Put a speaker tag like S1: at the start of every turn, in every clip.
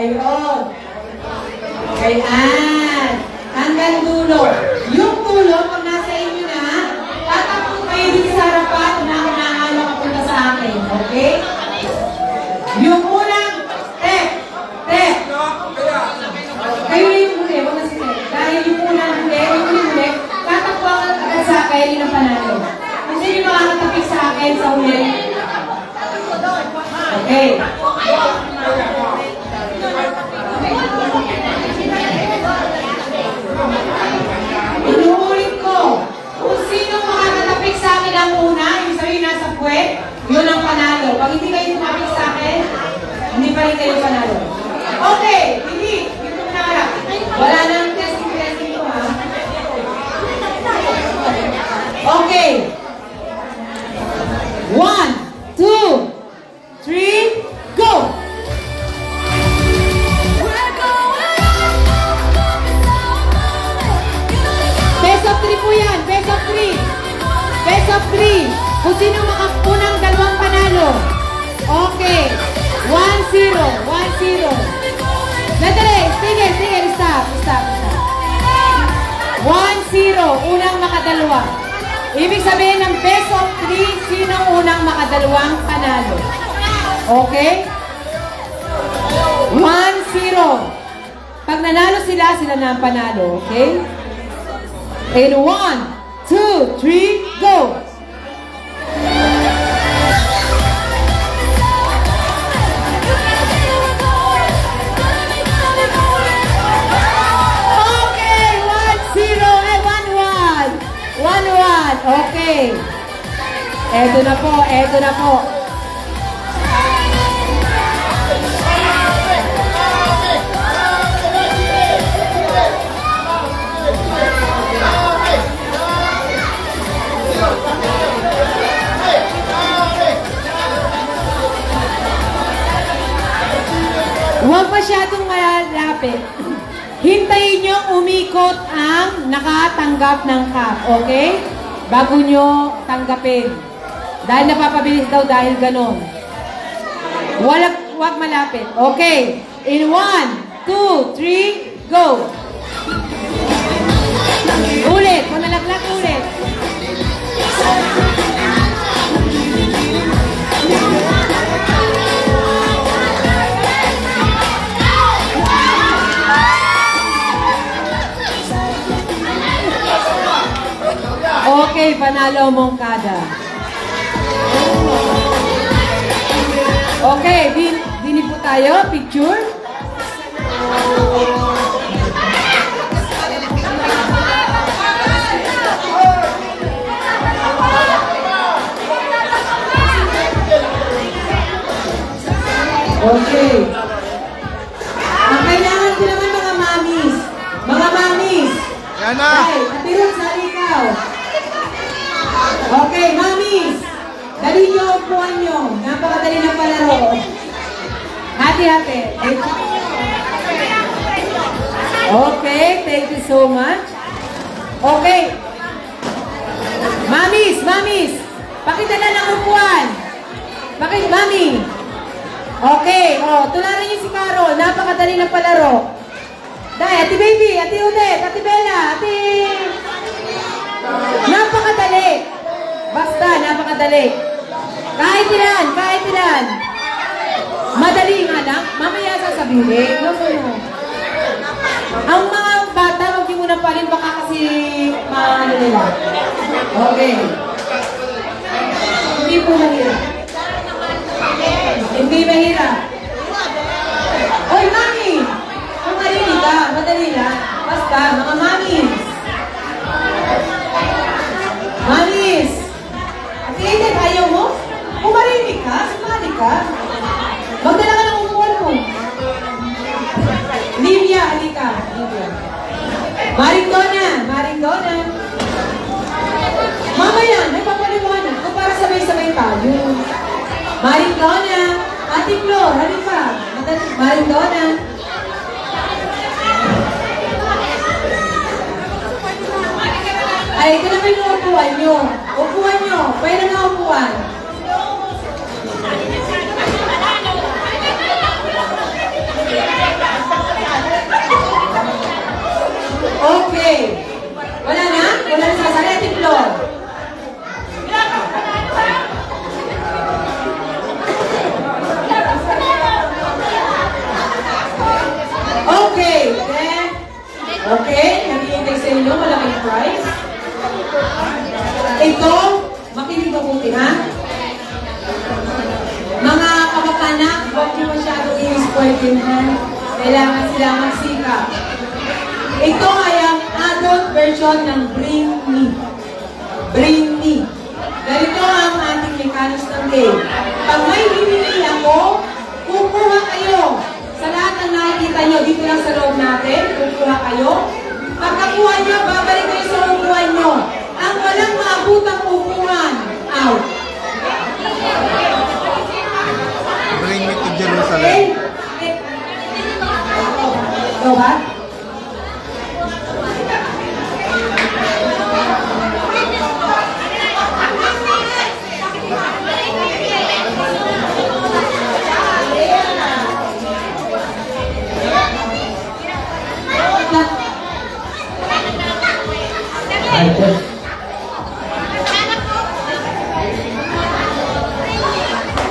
S1: gayon. Gayan. Hanggang dulo. Yung dulo, pag nasa inyo na, tatakbo kayo dito sa harapan na unahan kapunta sa akin. Okay? Yung unang, tep. Kayo na yung huli, wag na si Tep. Dahil yung unang huli, tatakbo agad sa akin, yun ang panalo. Kasi yung makakatapik sa akin sa huli. Okay. Inuulit ko, kung sino makakatapik sa akin ang una, yung sabihin nasa puwet, yun ang panalo. Pag hindi kayo tumapik sa akin, hindi pa rin kayo panalo. Okay, hindi. Yung panalo. Wala nang testing ko, ha? Okay. 1, 2, 3, go! Best of 3 po yan. Best of 3. Best of 3. Kung sino makapunang dalawang panalo. Okay. 1-0. 1-0. Nadali. Sige. Stop. 1-0. Unang makadalawa. Ibig sabihin ng best of 3, sino unang makadalawang panalo. Okay? 1-0. Pag nanalo sila na ang panalo. Okay? In 1, 2, 3, go! Okay, 1-0 and 1-1. 1-1. Okay. Eto na po. Huwag masyadong malapit. Hintayin nyo umikot ang nakatanggap ng cup, okay? Bago nyo tanggapin. Dahil napapabilis daw dahil ganon. Huwag malapit. Okay. In 1, 2, 3, go! Ulit. Kung nalaglag ulit. Okay, panalo Mongkada. Okay, dini po tayo. Picture. Okay. Ang kailangan ko naman mga mamis. Mga mamis.
S2: Yan na.
S1: Ay, atirot sa ikaw. Okay, mamis. Dali nyo upuan nyo. Napakadali ng palaro. Hati-hati. Okay, thank you so much. Okay. Mamis. Pakidala ng upuan. Mami. Okay, tularan niyo si Carol. Napakadali ng palaro. Dahil, Ate Baby, Ate Udet, Ate Bella, Ate... Napakadali. Basta, napakadali. Kahit ilan. Madali nga lang. Mamaya sasabihin. No. Ang mga bata, wag niyo muna pa rin. Baka kasi maano nila. Okay. Hindi po mahirap. Hindi mahirap. Oy, Mami! Kumarili ka. Madali lang. Basta, mga mamis. Mamis! Ate Edith, ayaw mo? Kumarili ka? Sumali ka? Magdala ka ng upuan mo. Livia, halika. Livia. Maringdona. Mamaya, may papaliwanag ko para sabay-sabay tayo. Maringdona. Ate Flor, halika. Maringdona. Ay, ito naman yung upuan nyo. Upuan nyo. Pwede na upuan. Okay? Naghihintay sa inyo, malaking prize. Ito, makinig mabuti, ha? Mga kamag-anak, huwag niyo masyado i-spoil din, ha? Kailangan sila magsikap. Ito ay ang adult version ng Bring Me. Bring Me. Ganito ang ating mechanics ng game. Pag may binili ako, kukuha kayo. Sa lahat ng nakikita nyo, dito lang sa loob natin, kukuha kayo. Pagkakuha nyo, babalik kayo sa upuan nyo. Ang walang maabutang upuan, out.
S2: Bring me to Jerusalem.
S1: Okay? Ito ba?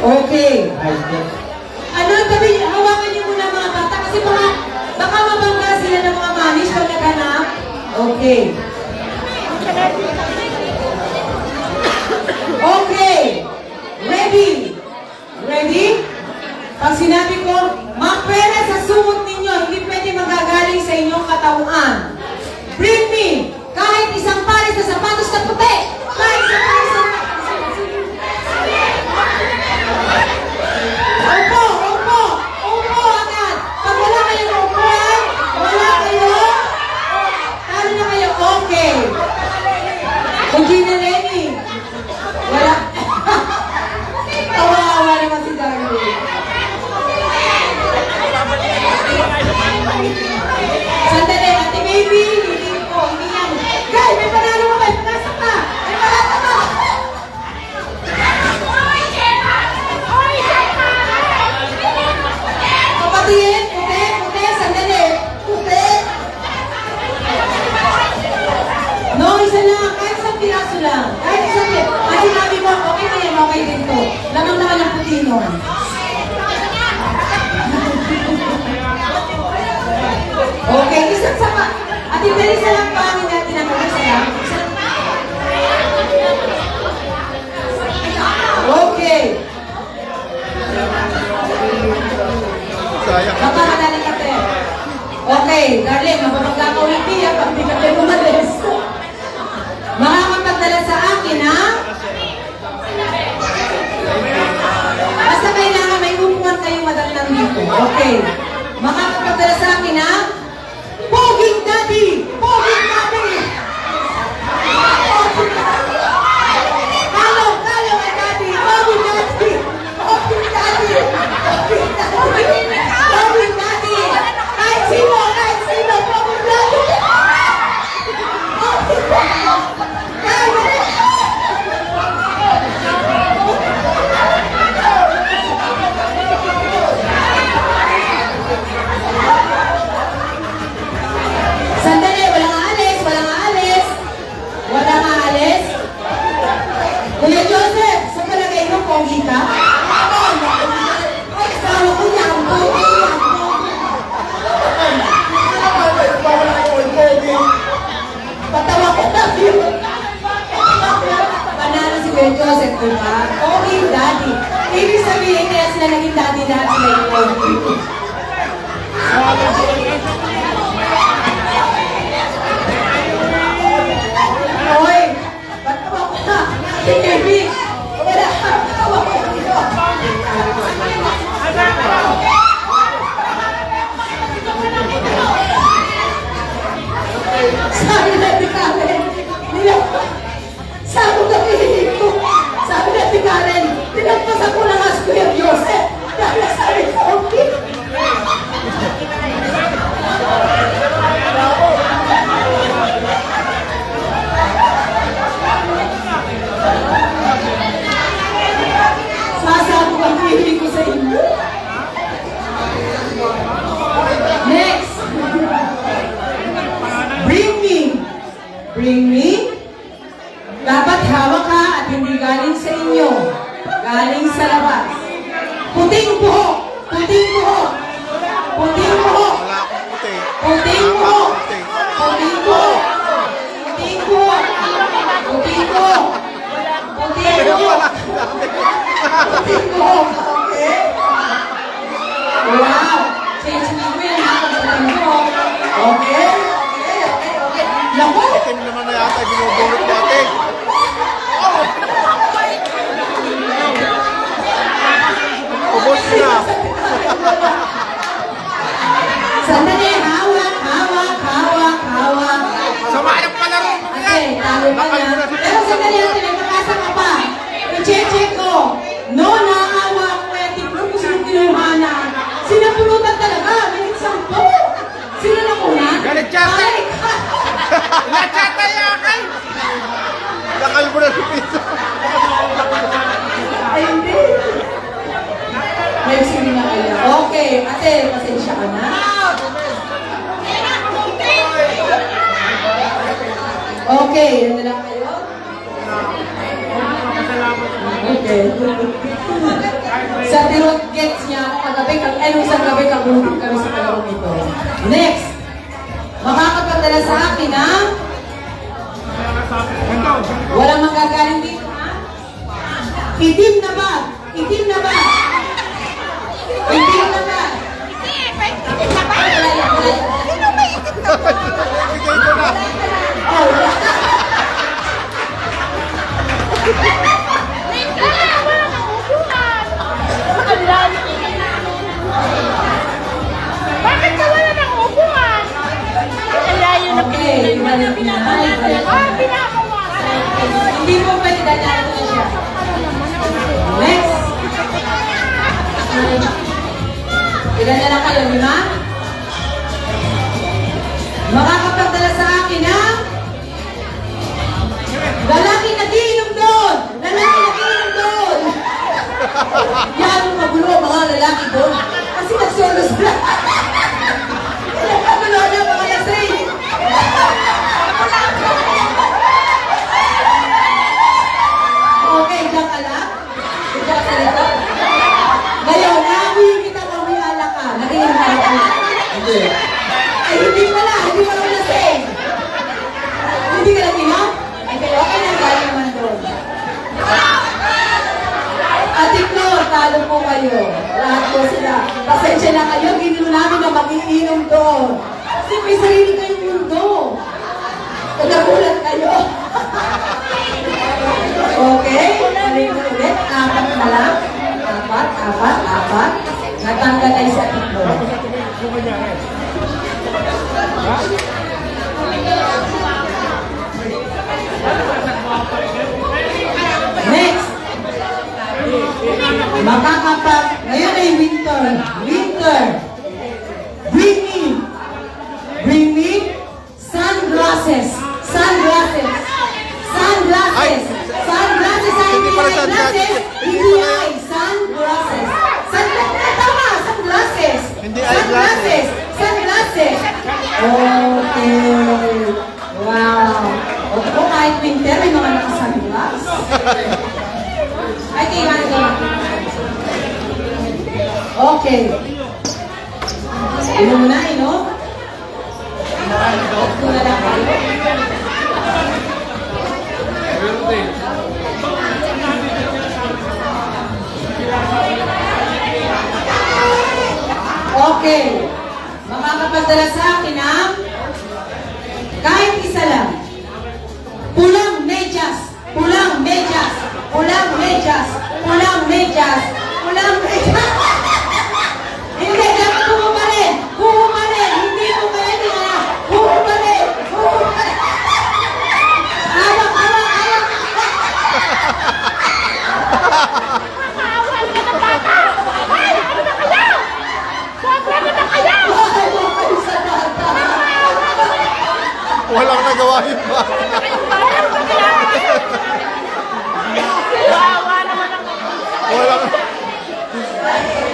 S1: Okay. Ano, tabi, hawakan niyo muna mga bata kasi baka mabangga sila ng mga manis pag naghanap. Okay. Okay. Ready? Ready? Pag sinabi ko, mapera sa sumot ninyo, hindi pwede magagaling sa inyong katauhan. Bring me kahit isang pares na sapatos na puti. Kahit isang pares na Opo, opo, opo agad. Pag wala kayong upuan, wala kayo, talo na kayo, okay. Kung Gina Lenny, wala. Tawa-awa naman si Darwin. Sandali, ate baby, hindi ko, hindi yan. Guys, may panalo mo kayo, panasa ka. May panasa ka. Papatiin, puti, puti, sandali. Puti. No, isa lang. Kahit isang piraso lang. Kahit isang piraso. Ay, sinabi mo, okay na yan, okay din to. Lamang naman ang puti nun. Okay, isang sapa. At isa lang pangin natin ang isa lang. Okay.
S2: Sayang.
S1: Mapamadali ka, te. Okay, darling, mapapagkakaw ng tiyak pag di ka tayo umalis. Makakapagdala sa akin, ha? Basta kailangan may upuan kayong madagdag dito. Okay. Makakapagdala sa akin, ha? Poging Daddy! Poging Daddy! Poging Daddy! Kalong ang Daddy! Poging Daddy! Poging Daddy! Poging Daddy! Poging Daddy! Kahit sino! Poging Daddy! Poging Daddy! Okay? Wow! Change mo yun, ha? Pagdating mo. Okay? Naku!
S2: Itim naman na yata, binubulot mo ate. Ubos na.
S1: Sandali, hawak.
S2: Sama ng palaro mo yan.
S1: Ate, talo ka na. Pero sandali natin, may makasa ka pa. I-check ko. No, naawa ako kaya tignan ko sino kinuha na. Sinapulutan talaga. May sampo. Sino na kuna?
S2: Galit yata.
S1: Ay,
S2: Lachata yakan. Nakal mo na si Pizza.
S1: Ay, hindi. Next week na kayo. Okay, ate, pasensya ka na. Okay, yun na lang kayo. Okay. Sa tirot gets niya ako kagabi, isang gabi kabulog kami sa kalawang ito. Next, makakapagdala sa akin ng walang manggagaling dito, ha? Itim na ba? Itim na ba? Itim na ba?
S2: Bigay ko na.
S1: Oh,
S3: Bakit ka wala ng upuan? Ang layo na
S1: okay, ibalik na.
S3: pinakawasan.
S1: Hindi mo pwede dalayan na siya. Next. Ilan na lang kayo, 5? Makakapagdala sa akin ng lalaki nagiinom doon! Lalaki nagiinom doon! Yan ang magulo mga lalaki doon. Kasi nagsolos na. Magulo na mga lasing. Okay, diyan ka lang? Diyan ka sa lito? Ngayon, naamuyin kita mamuyala ka. Nagiinom ka lang.
S2: Hindi.
S1: Ay, hindi pala. Hindi pala lasing. Hindi ka nagiinom? Ay, kaya okay na galing naman doon. Ate Flor, talo po kayo. Lahat po sila. Pasensya na kayo, ginilo namin na mag-iinom doon. Kasi may sarili kayong mundo. Nagulat kayo. Okay? Ulit. 4 na lang. 4. Natanggal ay sa Ate Flor. Next. Ngayon ay winter. Bring me sunglasses.
S2: Ay,
S1: Ay,
S2: hindi pala sunglasses.
S1: Hindi ay sunglasses. Sunglasses.
S2: Hindi eyeglasses.
S1: Sunglasses. Okay. Wow. O kahit winter, may mga nakasunglass. Ay, tingnan ko. Okay. Inom mo na, inom. Ito na lang kayo. Okay. Makakapagdala sa akin ng kahit isa lang. Pulang medyas. Hindi, dapat kuho pa rin. Hindi ko pwede na. Kuho pa rin. Awak.
S3: Makakaawan ka ng bata! Ay, ano na kayo? Sobra na kayo!
S1: Ay, sa bata.
S2: walang nagawa yung ba?
S3: Wawa naman ang
S2: Walang...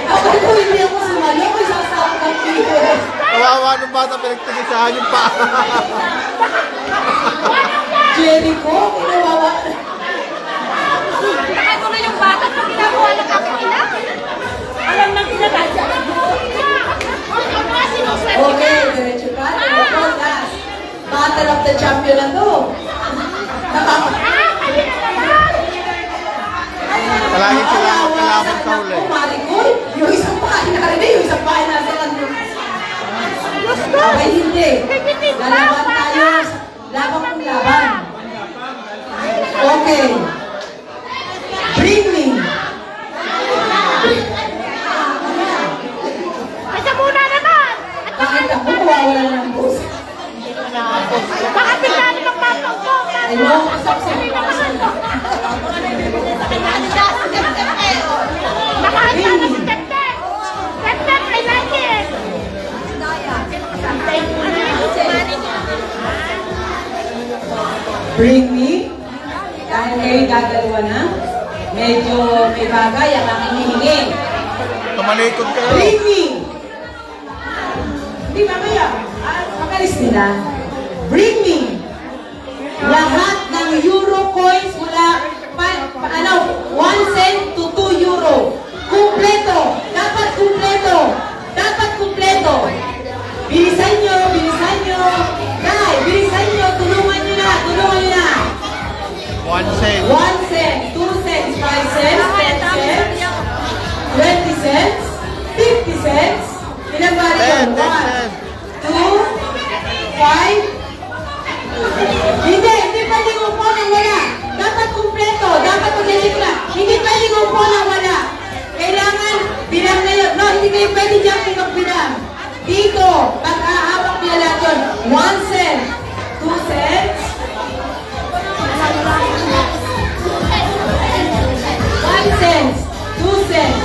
S1: Ako ko hindi ako sumali. Ako isasama ng pihos.
S2: Kawawa ng bata, pinagtigisahan yung paa.
S1: Jericho, kinawawa.
S3: nakatuloy yung bata pag ginagawa ng aking ina. Alam ng sinadasya.
S1: Okay, diretso ka. Diretso, last. Battle of the champion na to.
S2: Palagi sila Malapit sa huli.
S1: Maricol, yung isang bahay narinig, yung isang bahay nasa kanto. Okay, hindi. Lalaban tayo. Laban kong laban. Okay. Bring me.
S3: Kasi muna naman.
S1: Bakit ako nawawala na ng boss?
S3: Baka bigla na magpapaupo.
S1: Ay, no, kasap sa mga
S3: Nakahanda na si Tep-Tep. Tep-Tep, I like it.
S1: Bring me. Dahil kayo gagalawa na. Medyo may bagay ang aking hihingi.
S2: Tumalikod kayo.
S1: Bring me. Hindi, mamaya. Makalis nila. Bring me. Lahat ng euro coins mula 1 cent to 2 euro. Kumpleto. Dapat kumpleto. Dapat kumpleto. Bilisan nyo, bilisan nyo. Dai, bilisan nyo. Tulungan nyo na, tulungan nyo na.
S2: 1 cent.
S1: 1 cent, 2 cents, 5 cents, 10 cents, 20 cents, 50 cents. Ilan ba rin?
S2: 10 cents.
S1: 1, 2, 5. Hindi pwedeng upo ng wala. Dapat kumpleto. Dapat pagdating na. Hindi pwedeng upo ng wala. Kailangan bilang na yun. No, hindi kayo pwede dyan pinagbilang. Dito, pag-ahawak nila lahat yun. 1 cent, 2 cents, 1 cents, 2 cents,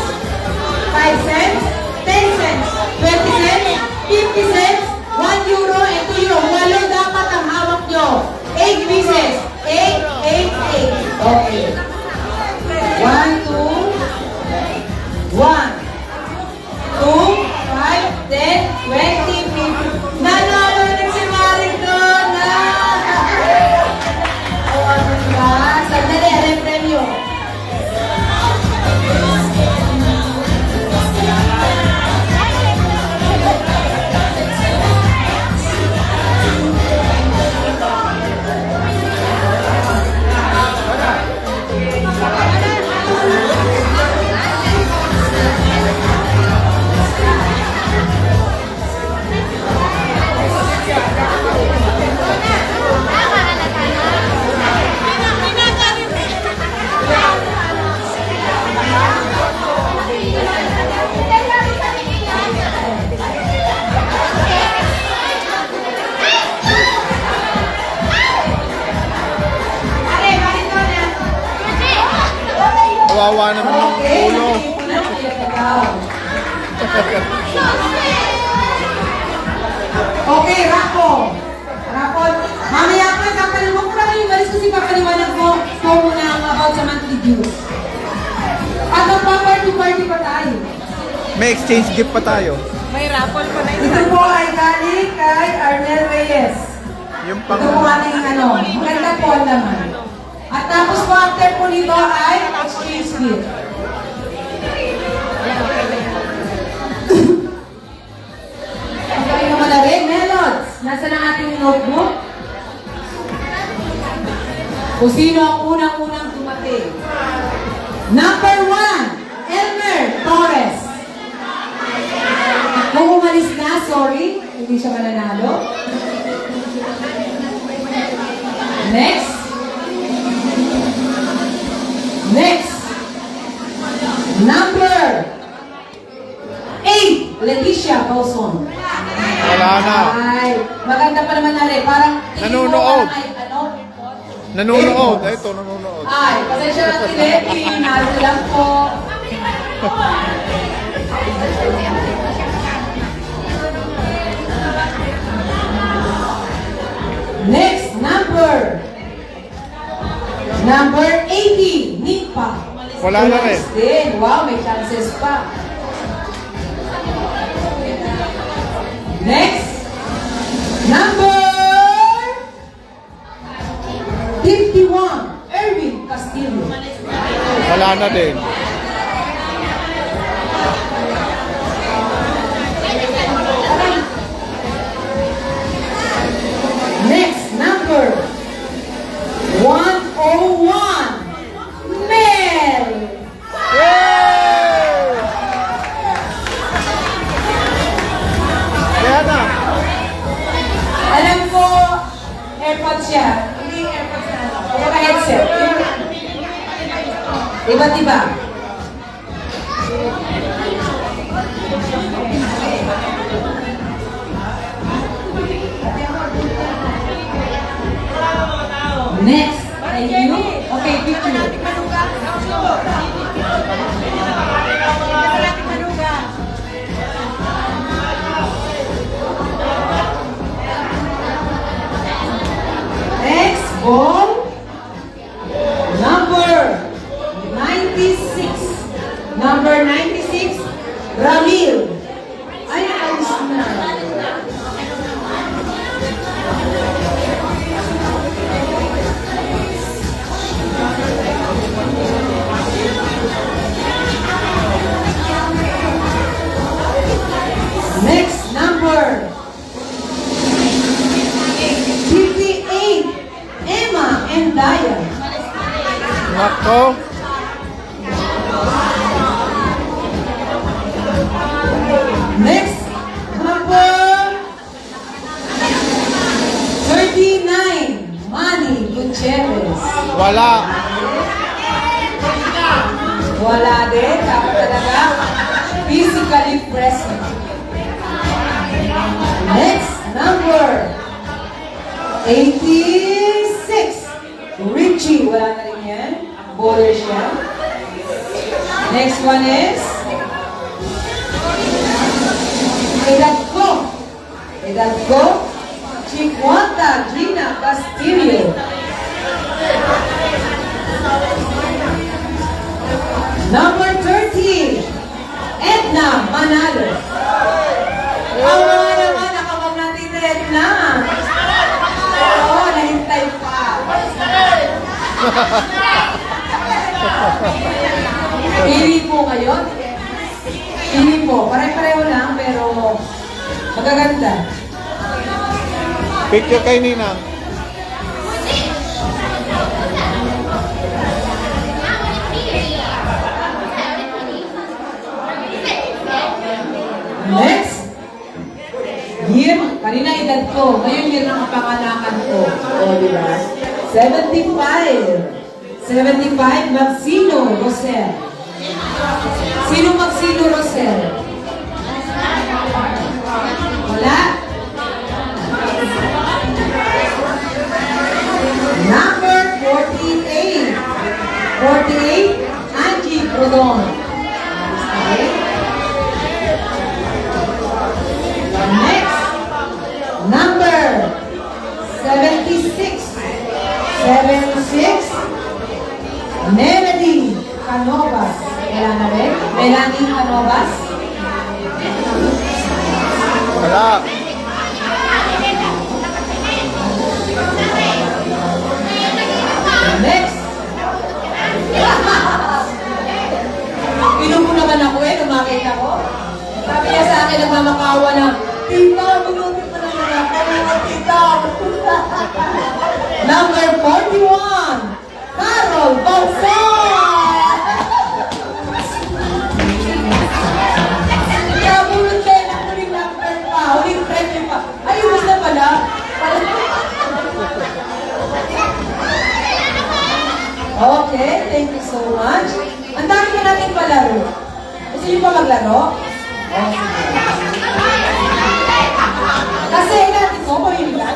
S1: 5 cents, 10 cents, 20 cents, 50 cents, 1 euro, and 2 euro. Walo dapat ang hawak nyo. 8 pieces. 8, 8, 8. Okay. 1, 2, 1, 2, 5, 10, 20, 50. Nanalo na si Maring doon. O ano ba? Sandali, alam premyo.
S2: Kawawa naman ng ulo.
S1: Okay, Rapo. Rapo. Mamaya pa, kakalimutan ko na kayo. Balis kasi papaliwanag ko muna ang about sa monthly dues. At magpa-party-party pa tayo.
S2: May exchange gift pa tayo.
S1: Ito po ay galing kay Arnel Reyes.
S2: Yung
S1: Ito
S2: pang...
S1: po ating maganda po ang laman. At tapos po after po nito ay exchange gift. Okay naman na rin, Melods. Nasaan ang ating notebook? Kung sino ang unang-unang dumating. Number 1, Elmer Torres. Kung umalis na, sorry, hindi siya mananalo. Next. Next. Number 8, Leticia Paulson.
S2: Wala na.
S1: Ay, maganda pa naman na rin. Parang tingin mo
S2: Nanonood.
S1: parang ay, ano?
S2: Nanonood. Ito, nanonood.
S1: Ay, pasensya na si Letty. Nalo lang po. Next, number 80, Nipa.
S2: Wala na rin.
S1: Din. Wow, may chances pa. Next, number 51, Erwin Castillo.
S2: Wala na din.
S1: Next, number 101, Mel.
S2: Yay!
S1: Iba't iba. Next. Thank you. Okay, picture. Next ball. Number 96. Number 96, Ramil. Ay, naalis na. Next number 58, Emma and Diane.
S2: Nako.
S1: Next, number 39, Manny Gutierrez.
S2: Wala.
S1: Wala din, dapat talaga physically present. Next, number 86, Richie. Wala na rin yan. Bowler siya. Next one is Edad ko, Chiquanta Gina Castillo. Number 30, Edna Manalo. Ang mga naman, nakawag natin na Edna. Oo, nahintay pa. Pili po kayo. Pili po. Pare-pareho lang, pero magaganda.
S2: Picture kay Ninang.
S1: Next. Year. Kanina edad ko. Ngayon year ng kapanganakan ko. O, diba? 75. 75, Maxino Rosel. Sino Maxino Rosel? Wala? Number 48. 48, Angie Rodon. Okay. Next, number 76. 76, Melody Canovas. Wala na rin? Melanie Canovas.
S2: Wala.
S1: Next. Pinupo naman ako lumakit ako. Sabi niya sa akin, nagmamakawa na, Tita, maglupit pa naman ako. Tita, Number 41, Carol Balsan. Kabulot kayo ng huling number pa, huling premyo pa. Ayun na pala. Okay, thank you so much. Ang dami na natin palaro. Gusto niyo pa maglaro? Oh, sige. Kasi natin ko, pamilihan.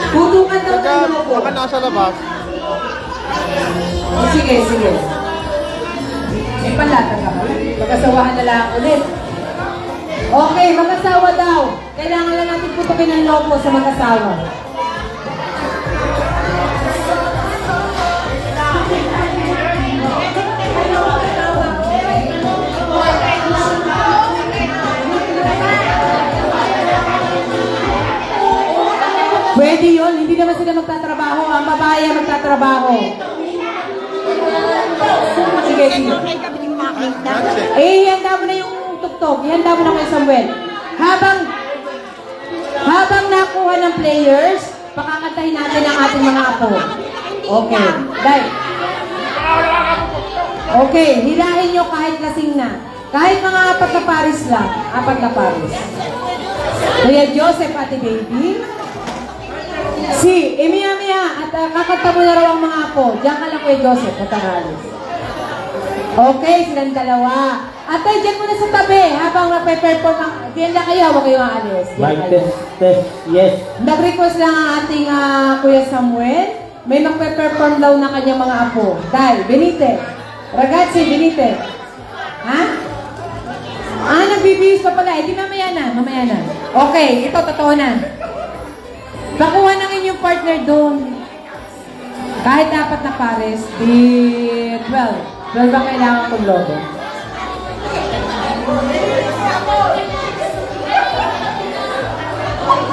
S1: Putukan daw
S2: Baka,
S1: tayo po.
S2: baka nasa labas.
S1: Oh, sige, sige. May palata ka ba? Magkasawahan na lang ulit. Okay, mag-asawa daw. Kailangan lang natin putukin ng lopo sa mag-asawa. Pwede yun, hindi naman sila magtatrabaho. Ang babae ang magtatrabaho. Sige, sige. Ihanda mo na yung tuktok. Ihanda mo na kay Samuel. Habang nakuha ng players, pakakantahin natin ang ating mga apo. Okay. Dahil. Okay, hilahin nyo kahit lasing na. Kahit mga 4 na paris lang. 4 na paris. Kuya Joseph, Ate Baby. Si Emiya na. At kakanta mo na raw ang mga apo. Diyan ka lang, Kuya Joseph. Mataralis. Okay, silang dalawa. Ate, dyan muna sa tabi. Habang nagpe-perform ang... Diyan lang kayo. Huwag kayong aalis. Diyan
S4: Mic
S1: kayo.
S4: test, yes.
S1: Nag-request lang ang ating Kuya Samuel. May magpe-perform daw na kanyang mga apo. Dai, Benite. Ragazzi, Benite. Ha? Nagbibihis pa pala. Di mamaya na. Mamaya na. Okay, ito, totoo na. Bakuha ng inyong partner doon. Kahit dapat na pares, di 12. 12 ba kailangan kong logo?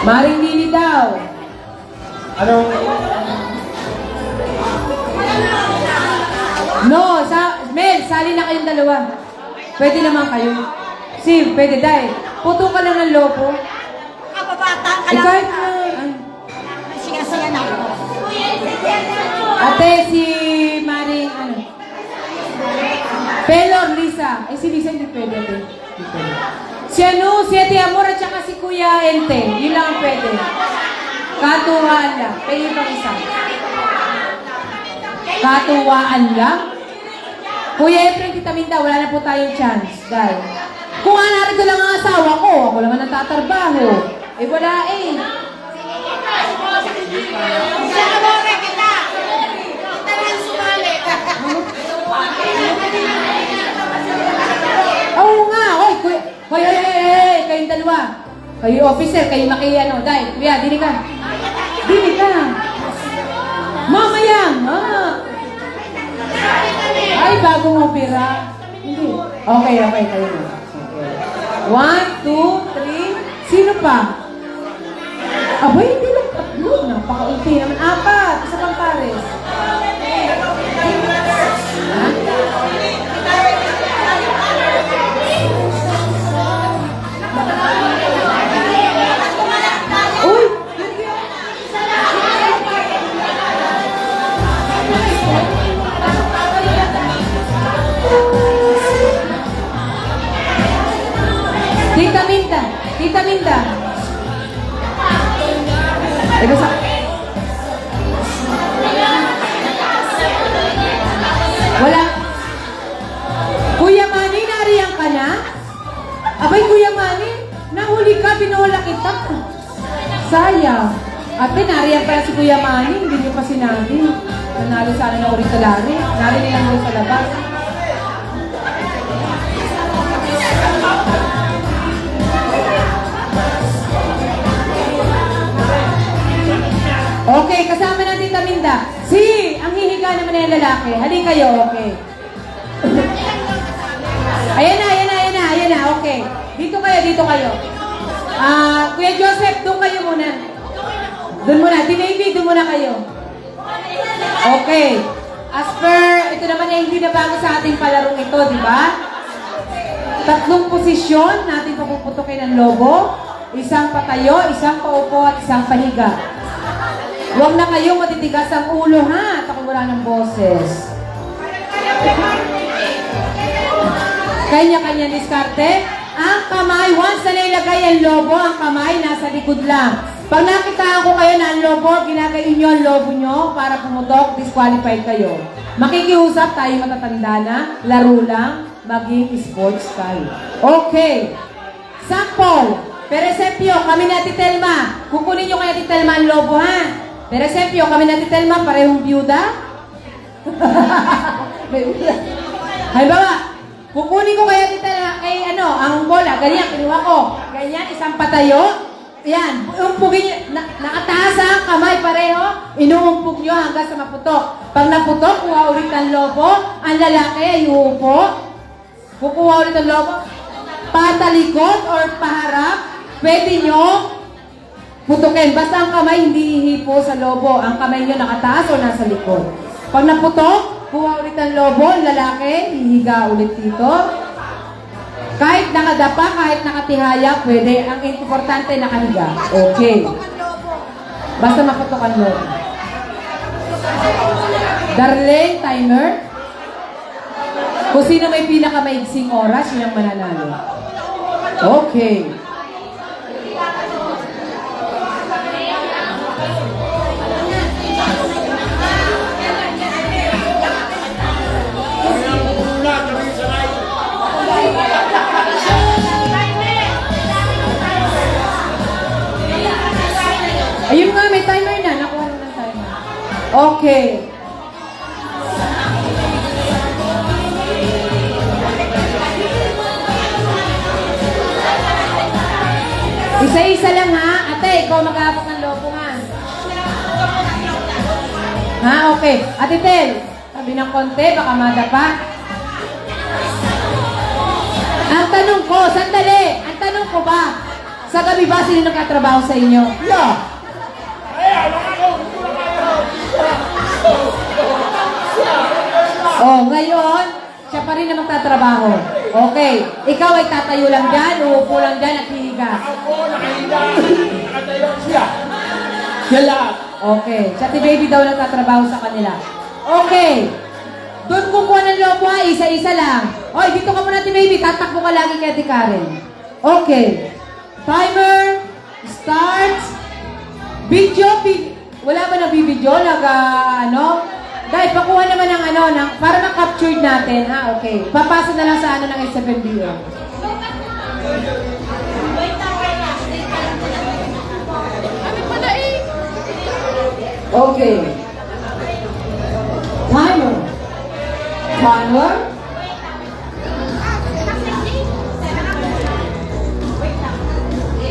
S1: Maring Lili daw.
S4: Anong...
S1: No, Mel, sali na kayong dalawa. Pwede naman kayo. Sim, pwede dahil. Puto ka lang ng lopo.
S3: Kababata ka
S1: Eh,
S3: lang.
S1: kahit na...
S3: Siya na ako.
S1: Ate, si Maring, ano? Pelor, Lisa. Eh, si Lisa hindi pwede, ate. Hindi pwede. Si ano, si Ate Amor at saka si Kuya Ente. Yun lang ang pwede. Katuwaan lang. Pwede pang isa. Katuwaan lang. Kuya Efren, Tita Minda, wala na po tayong chance. Dahil, kung narito lang ang asawa ko, ako naman ang tatarbaho. Eh, wala eh.
S3: Sa amore kita. Kita lang sumali.
S1: Oo nga, oy, kayong dalawa. Kayo officer, kayo ano, dahil, kuya, dili ka. Dili ka. Mamaya, Ay, bagong opera. Hindi. Okay, kayo na. Okay. 1, 2, 3. Sino pa? Abay, hindi lang tatlo. Napakaunti naman. 4. Isa pang pares. Ha? Uy! Tita Minda. Ito sa... Wala. Kuya Manny, nariyan ka na? Abay, Kuya Manny, nahuli ka, binola kita. Sayang. Ate, nariyan pala si Kuya Manny, hindi niyo pa sinabi. Nanalo sana na ulit sa lari. Narinig lang mo sa labas. Okay, kasama natin Tita Minda. Si, ang hihiga naman na yung lalaki. Halika kayo, okay. Ayan na, okay. Dito kayo. Kuya Joseph, doon kayo muna. Doon muna, Tinaby, doon muna kayo. Okay. As per, ito naman ay hindi na bago sa ating palarong ito, di ba? 3 posisyon natin papuputukin ang lobo. Isang patayo, isang paupo, at isang pahiga. Huwag na kayo matitigas ang ulo, ha? At ako wala ng boses. Kanya-kanya diskarte. Ang kamay, once na nailagay ang lobo, ang kamay nasa likod lang. Pag nakita ko kayo na ang lobo, ginagayin nyo ang lobo nyo para pumutok, disqualified kayo. Makikiusap tayo matatanda na, laro lang, maging sports tayo. Okay. Sample. Peresepio, kami na Titelma. Kukunin nyo kaya Titelma ang lobo, ha? Peresepio, kami na Titelma, parehong byuda. Halimbawa, kukunin ko kaya Titelma, ang bola, ganyan, kinuha ko. Ganyan, isang patayo. Yan, umpugin nyo, nakataas ang kamay pareho, inuumpog nyo hanggang sa maputok. Pag naputok, kuha ulit ang lobo, ang lalaki ay uupo. Kukuha ulit ang lobo, patalikod or paharap, pwede nyo putukin. Basta ang kamay hindi ihipo sa lobo. Ang kamay nyo nakataas o nasa likod. Pag naputok, kuha ulit ang lobo, ang lalaki, hihiga ulit dito. Kahit nakadapa, kahit nakatihaya, pwede. Ang importante, nakahiga. Okay. Basta maputok ang lobo. Darlene, timer. Kung sino may pinakamaigsing oras, yun ang mananalo. Okay. Okay. Isa-isa lang ha. Ate, ikaw mag-aabot ng lobo ha. Ha, okay. Ate Tel, sabi ng konti, baka madapa. Ang tanong ko, sandali, ang tanong ko ba, sa gabi ba sino nagkatrabaho sa inyo?
S2: Yeah.
S1: Oh, ngayon, siya pa rin na magtatrabaho. Okay, ikaw ay tatayo lang dyan, uupo lang dyan at hihiga.
S4: Siya lang.
S1: Okay, siya ti baby daw nagtatrabaho sa kanila. Okay, doon kumuha ng lobo ha, isa-isa lang. Oy, dito ka muna ti baby, tatakbo ka lagi kay Ate Karen. Okay, timer, starts, wala ba nagbibidyo? Dahil pakuha naman ng para ma-captured natin, ha? Okay. Papasa na lang sa ng S7BO. Okay. Timer. Timer.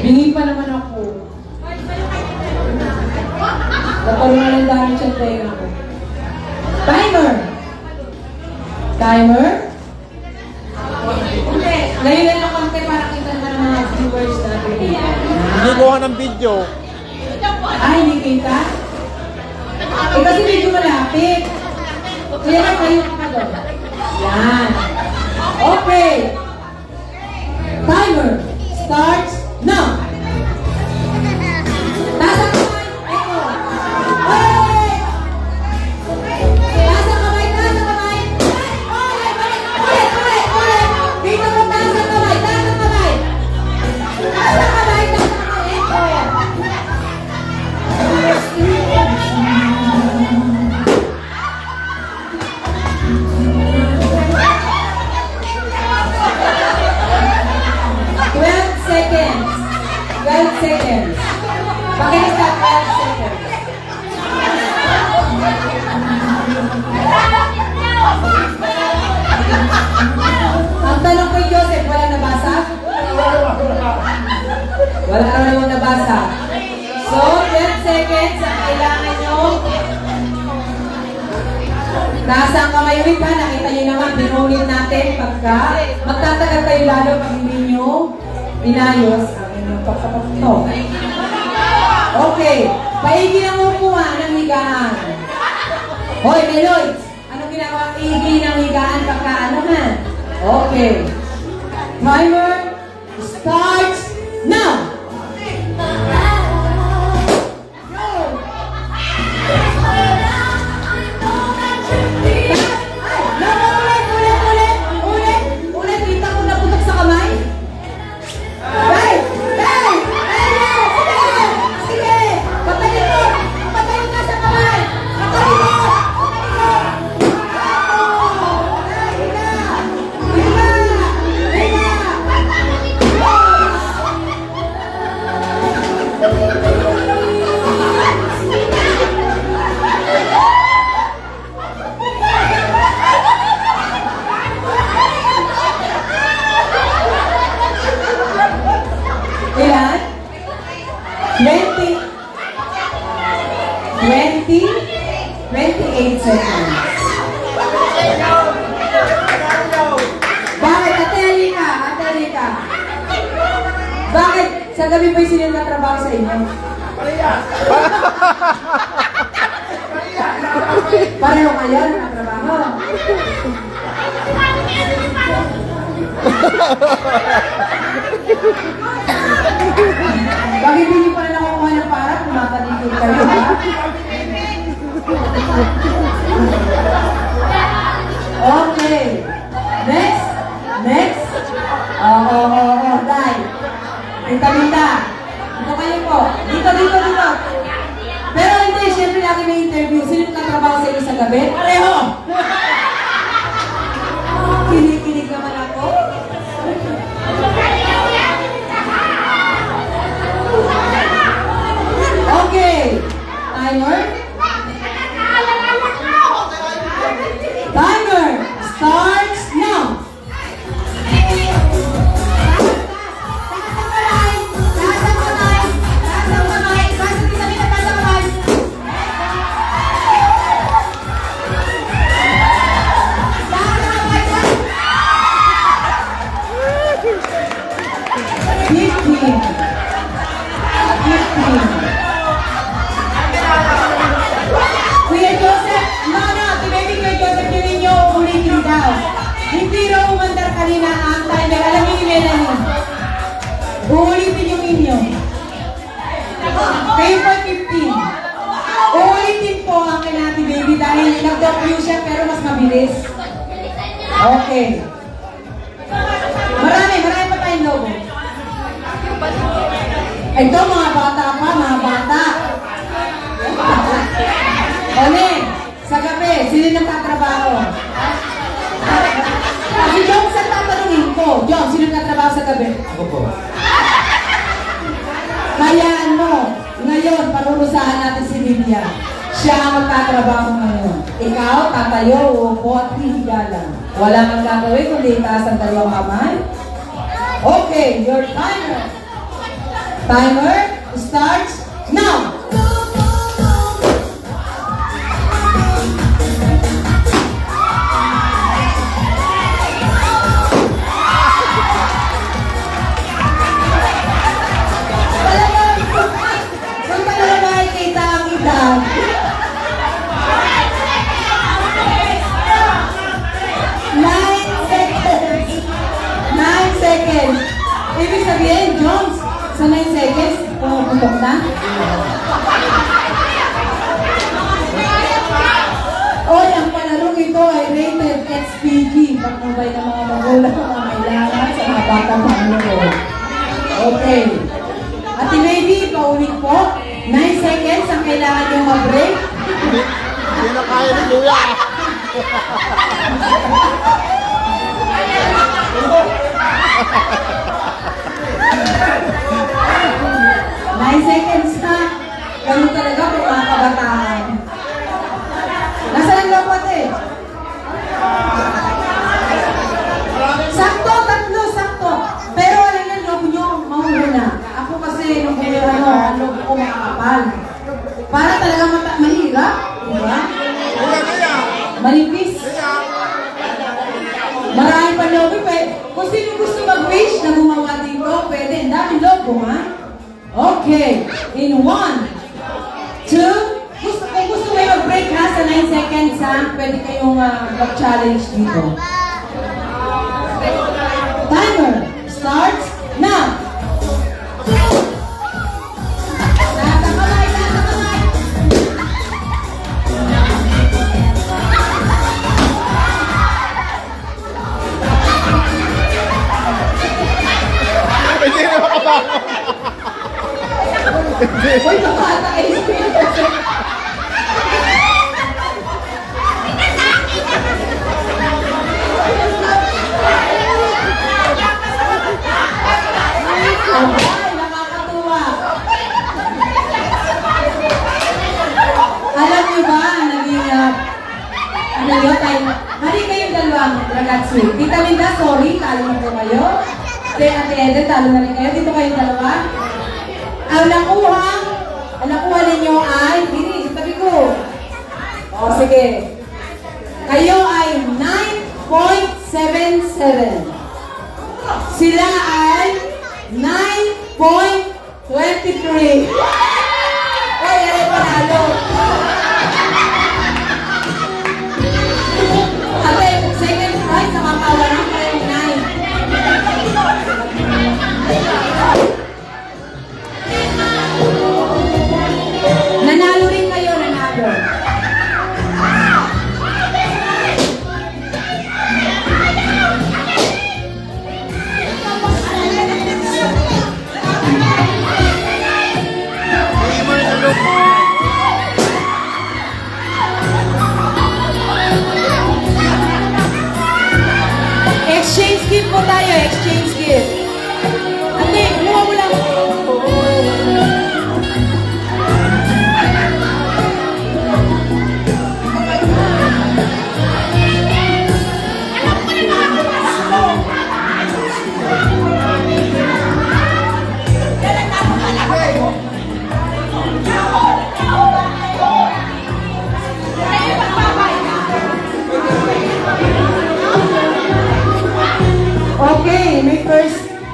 S1: Bingi pa naman ako. Napalunan ng dami siyang tenga ko. Timer! Timer? Ngayon lang ng konti para kita naman ng mga viewers natin.
S2: Hindi ko ng video.
S1: Ay, hindi kita? Eh, kasi medyo malapit. Kaya lang kayo ka doon. Yan. Okay. Timer starts now. Taas ang kamay. Echo. Hey! Taas ang kamay, taas ang kamay. Ulit. Dito mo taas ang kamay, taas ang kamay. Taas ang kamay, taas ang kamay. Echo. Seconds. Pakita 12 seconds. Ang tanong ko, Joseph, wala nabasa? Wala raw naman nabasa. So, 12 seconds ang kailangan nyo. Nasa ang kamay ulit ha, nakita nyo naman, binulit natin pagka magtatagal kayo lalo pag hindi nyo inayos ang inyong pagkapagto. Okay, paigi ang upuan ng higaan. Hoy, Meloy, anong ginagawa? Paigi ng higaan pagka ano ha? Okay. Timer starts now! Ulit, kita ko naputok sa kamay. Hey! Sige! Patayin ka sa kamay! Patayin mo! Ilan? 28 seconds. Bakit? Ate Alika. Bakit? Sa gabi ba'y sino natrabaho sa inyo? Pareho kayo natrabaho? Bakit hindi pa na nakukuha ng para kung makaligid kayo, ha? Okay. Next. Dai. Linda. Dito kayo po. Dito. Pero hindi, syempre lagi may interview. Sino nagtatrabaho sa inyo sa gabi? Pareho! Kinig naman ako. Okay. Timer. Kuya Joseph, no, Baby Kuya Joseph, yun ninyo, ulitin daw. Hindi raw umandar kanina ang timer. Alam niyo ni Melanie. Uulitin yung inyo. Kayo po 15. Uulitin po ang kinati baby dahil nag-W siya pero mas mabilis. Okay. Marami pa tayong logo. Ito mga bata pa, mga bata. Ole, sa gabi, sino nagtatrabaho? Si John, saan tatanungin ko? John, sino nagtatrabaho sa gabi?
S2: Ako po.
S1: Kaya ngayon, parurusahan natin si Lydia. Siya ang magtatrabaho ngayon. Ikaw, tatayo, uupo at hihiga lang. Wala kang gagawin kundi itaas ang dalawang kamay. Okay, your timer. Timer starts now. Ibig sabihin, Jones, sa 9 seconds, pumuputok na. Oy, ang palarong ito ay rated XPG. Pagmubay ng mga magulang na kailangan sa mga batang manulo. Okay. Ate Baby, paulit po. 9 seconds ang kailangan yung mag-break.
S2: Hindi na kaya ni Kuya.
S1: 9 seconds na. Ganun talaga po mga kabataan. Nasaan ang lopot eh? Sakto, tatlo, sakto. Pero alam yan, loob nyo, mahuhula. Ako kasi, nung ang loob ko makakapal. Para talaga mahirap. Diba? Manipis. Marami pa loob eh. Kung sino gusto mag-wish na gumawa dito, pwede. Ang daming logo, ha? Okay. In 1, 2, kung gusto kayo mag-break ha, sa 9 seconds ha, pwede kayong mag-challenge dito. Timer starts now. Nasa kamay.
S2: Hindi na makabangon.
S1: Uy, nakata kayo. Ay, nakakatuwa. Alam niyo ba, naging, ano yun, hali kayong dalawang ragazzi. Tita Linda, sorry, talo na po kayo. Ate Eden, talo na rin kayo. Dito kayong dalawa. Ang nakuha ninyo ay, hindi, tabi ko. O, sige. Kayo ay 9.77. Sila ay 9.23. Oy, ay panalo. Ate, second prize, nakakawa na kayo 9. Nanalo rin kayo, nanalo.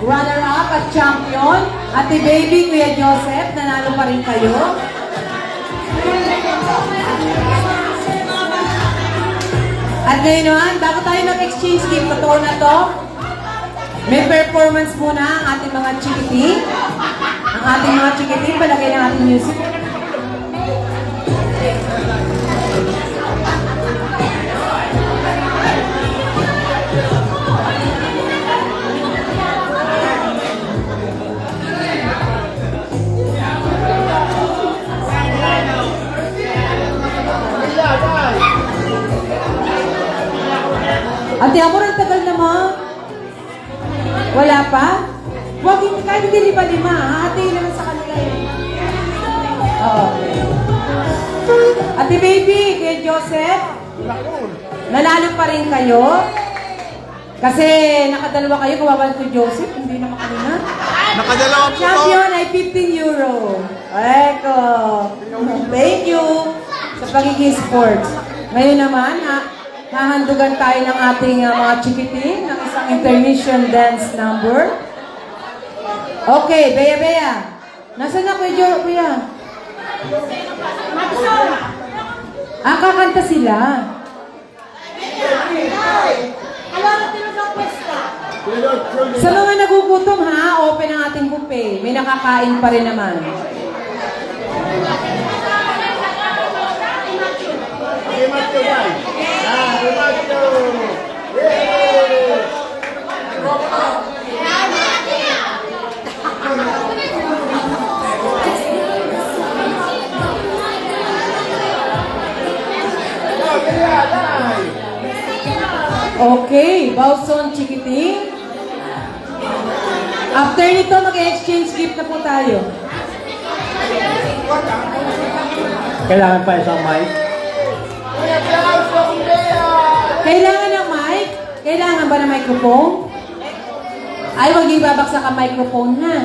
S1: runner-up at champion. Ate Baby, Kuya Joseph, nanalo pa rin kayo. At ngayon naman, bago tayo mag-exchange gift, totoo na to, may performance muna ang ating mga chikiti. Ang ating mga chikiti, palagay ng ating music. Ate Amor, ang tagal naman. Wala pa? Huwag hindi, kahit hindi lima-lima, hahatiin naman sa kanila yun. Oo. Ate Baby, Kuya Joseph, nanalo pa rin kayo. Kasi nakadalawa kayo, kawawan ko Joseph, hindi naman kanina.
S2: Nakadalawa po to.
S1: Champion ay 15 euro. Eko. Thank you sa pagiging sports. Ngayon naman, hahandugan tayo ng ating mga chikiting ng isang intermission dance number. Okay, Bea. Nasaan na Kuya? Kakanta sila. Sa mga nagugutom open ang ating buffet. May nakakain pa rin naman. Okay, Bauson Chikiting. After nito, mag-exchange gift na po tayo.
S4: Kailangan pa isang mic.
S1: Kailangan ng mic? Kailangan ba ng microphone? Ay, huwag yung babaksak ang microphone, ha?